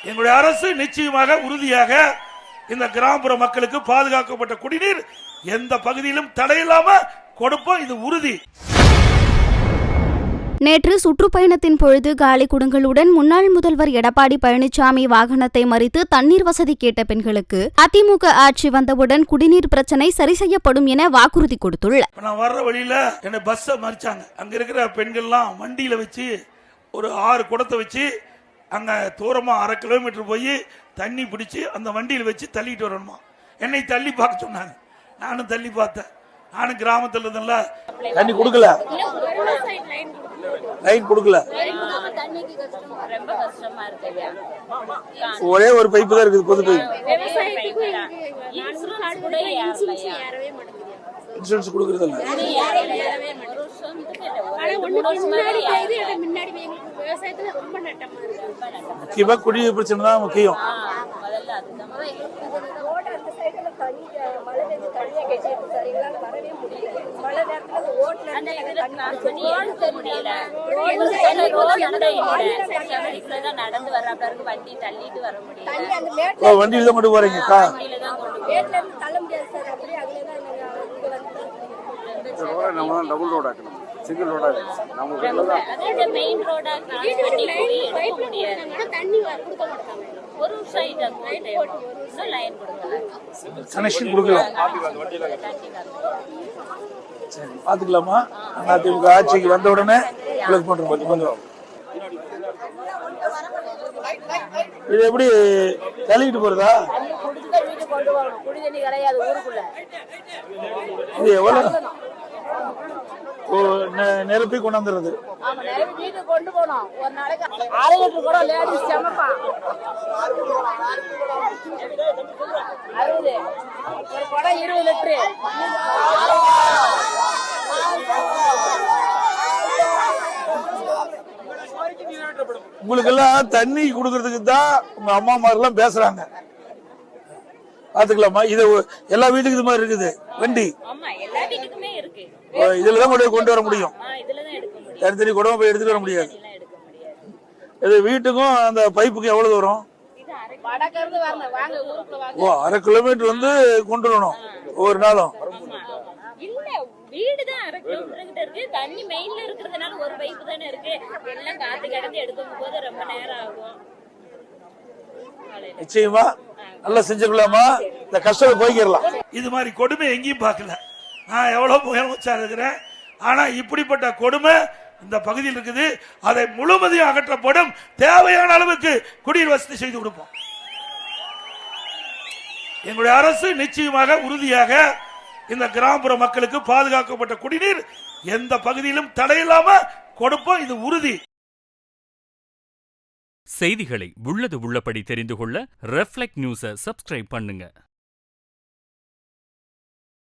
எங்களுடைய அரசு நிச்சயமாக உறுதியாக இந்த கிராமப்புற மக்களுக்கு பாதுகாக்கப்பட்ட குடிநீர் எந்த பகுதியிலும் தடையில்லாம கொடுப்போம், இது உறுதி. நேற்று சுற்றுப்பயணத்தின் பொழுது காலி குடங்களுடன் முன்னாள் முதல்வர் எடப்பாடி பழனிசாமி வாகனத்தை மறித்து தண்ணீர் வசதி கேட்ட பெண்களுக்கு அதிமுக ஆட்சி வந்தவுடன் குடிநீர் பிரச்சனை சரி செய்யப்படும் என வாக்குறுதி கொடுத்துள்ளார். நான் வர்ற வழியில என்ன பஸ்ஸை மறிச்சாங்க. அங்க இருக்கிற பெண்கள்லாம் வண்டியில வச்சு ஒரு 6 குடத்தை வச்சு அங்க தூரமா 1/2 கிலோமீட்டர் போய் தண்ணி பிடிச்சி அந்த வண்டியில வச்சு தள்ளிட்டு வரணுமா. என்னை தள்ளி பார்க்க சொன்னாங்க. நானும் தள்ளி பார்த்தேன். நானும் கிராமத்துல இருந்தேன்ல, தண்ணி கொடுக்கல, லைன் கொடுக்கல, ஒரே ஒரு பைப்பு தான் இருக்குது, பொது பைப்பு. இன்சூரன்ஸ் கொடுக்கறது இல்ல. முக்கியமா குடிநீர் பிரச்சனை தான் முக்கியம். வண்டியில தான் கொண்டு போறீங்கக்கா? டபுள் ரோட் ஆக்கணும், சிங்கிள் ரோடா கனெக்ஷன் கொடுக்கலாம். சரி, பாத்துக்கலாமா? அதிமுக ஆட்சிக்கு வந்த உடனே பண்றோம். இது எப்படி தள்ளிட்டு போறதா? இது எவ்வளவு நிரப்பி கொண்டாந்துறது? கொண்டு போனோம் ஒரு நாளைக்கு 6 லிட்டர் கூட லேடிஸ் சமைப்பான். 60 ஒரு குடம் 20 லிட்டர். உங்களுக்கு எல்லாம் தண்ணி குடுக்கறதுக்கு தான் உங்க அம்மா மாதிரிலாம் பேசுறாங்க. பாத்துக்கலாமா? இது எல்லா வீட்டுக்கு இது மாதிரி இருக்குது வண்டி. இதுலதான் கொண்டு வர முடியும். தனி குடமா போய் எடுத்துட்டு வர முடியாது. இது வீட்டுக்கும் அந்த பைப்புக்கு எவ்வளவு தூரம்? 1/2 கிலோமீட்டர் வந்து கொண்டு வரணும் ஒவ்வொரு நாளும். வீடுதான் 1/2 கிலோமீட்டர் இருக்கு. தண்ணி மெயின்ல இருக்கிறதுனால ஒரு பைப்பு தானே இருக்கு. எல்லாம் காத்து கடந்து எடுக்கும் போது ரொம்ப நேரம் ஆகும். நிச்சயமா நல்லா செஞ்சிடலாமா? இந்த கஷ்டத்தை போய்க்கிடலாம். இது மாதிரி கொடுமை எங்கேயும் பார்க்கல. நான் எவ்வளவு முதலமைச்சா இருக்கிறேன், ஆனா இப்படிப்பட்ட கொடுமை இந்த பகுதியில் இருக்குது. அதை முழுவதையும் அகற்றப்படும். தேவையான அளவுக்கு குடிநீர் வசதி செய்து கொடுப்போம். எங்களுடைய அரசு நிச்சயமாக உறுதியாக இந்த கிராமப்புற மக்களுக்கு பாதுகாக்கப்பட்ட குடிநீர் எந்த பகுதியிலும் தடையில்லாம கொடுப்போம், இது உறுதி. செய்திகளை உள்ளது உள்ளபடி தெரிந்து கொள்ள ரெஃப்ளெக்ட் நியூஸை சப்ஸ்கிரைப் பண்ணுங்க.